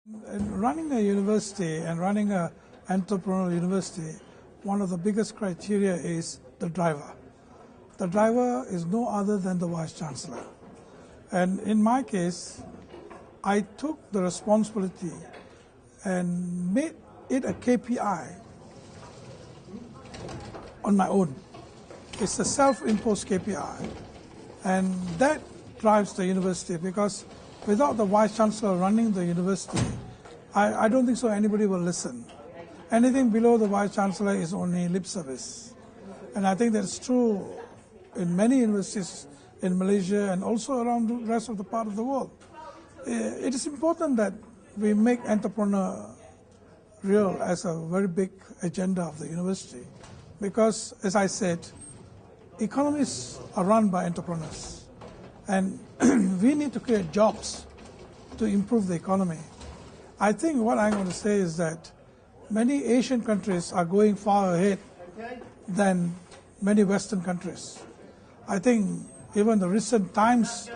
In running a university and running an entrepreneurial university, one of the biggest criteria is the driver. The driver is no other than the Vice Chancellor. And in my case, I took the responsibility and made it a KPI on my own. It's a self-imposed KPI. And that drives the university, because without the Vice Chancellor running the university, I don't think so anybody will listen. Anything below the Vice Chancellor is only lip service. And I think that's true in many universities in Malaysia and also around the rest of the part of the world. It is important that we make entrepreneurial as a very big agenda of the university, because, as I said, economies are run by entrepreneurs. And we need to create jobs to improve the economy. I think what I'm going to say is that many Asian countries are going far ahead than many Western countries. I think even the recent Times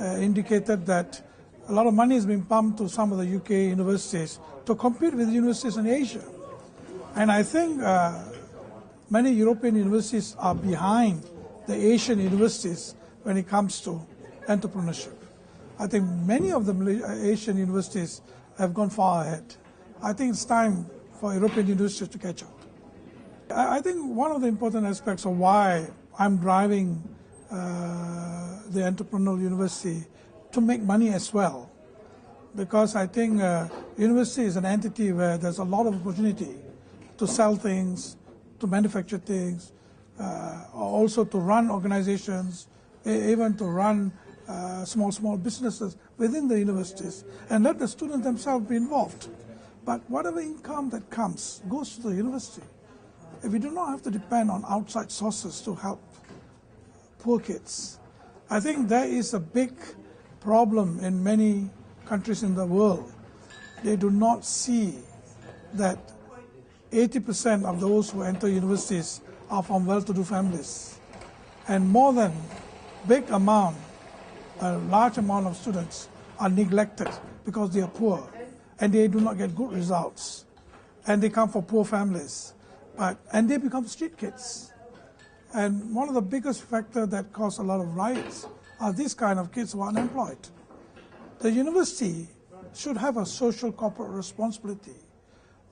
indicated that a lot of money is being pumped to some of the UK universities to compete with universities in Asia. And I think many European universities are behind the Asian universities when it comes to entrepreneurship. I think many of the Asian universities have gone far ahead. I think it's time for European universities to catch up. I think one of the important aspects of why I'm driving the entrepreneurial university to make money as well, because I think university is an entity where there's a lot of opportunity to sell things, to manufacture things, also to run organizations, even to run small businesses within the universities, and let the students themselves be involved. But whatever income that comes goes to the university. If we do not have to depend on outside sources to help poor kids. I think there is a big problem in many countries in the world. They do not see that 80% of those who enter universities are from well-to-do families. And more than a large amount of students are neglected because they are poor and they do not get good results. And they come from poor families. And they become street kids. And one of the biggest factors that cause a lot of riots are these kind of kids who are unemployed. The university should have a social corporate responsibility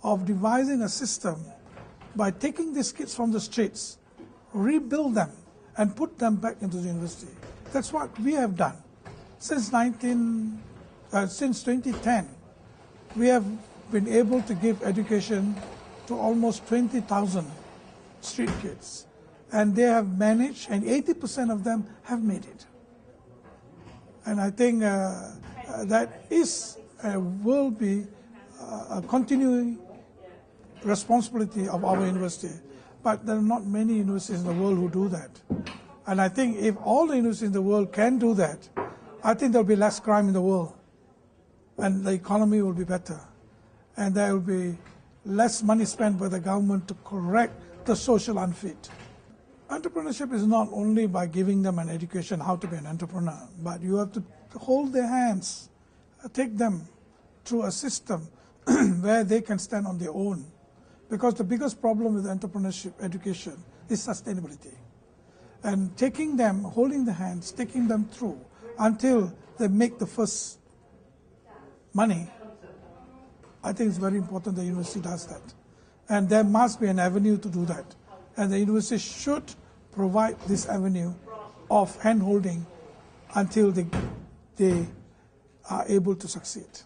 of devising a system by taking these kids from the streets, rebuild them, and put them back into the university. That's what we have done. Since 2010, we have been able to give education to almost 20,000 street kids. And they have managed, and 80% of them have made it. And I think that will be a continuing responsibility of our university. But there are not many universities in the world who do that. And I think if all the universities in the world can do that, I think there will be less crime in the world. And the economy will be better. And there will be less money spent by the government to correct the social unfit. Entrepreneurship is not only by giving them an education how to be an entrepreneur, but you have to hold their hands, take them through a system where they can stand on their own. Because the biggest problem with entrepreneurship education is sustainability. And taking them, holding their hands, taking them through until they make the first money, I think it's very important the university does that. And there must be an avenue to do that. And the university should provide this avenue of hand-holding until they are able to succeed.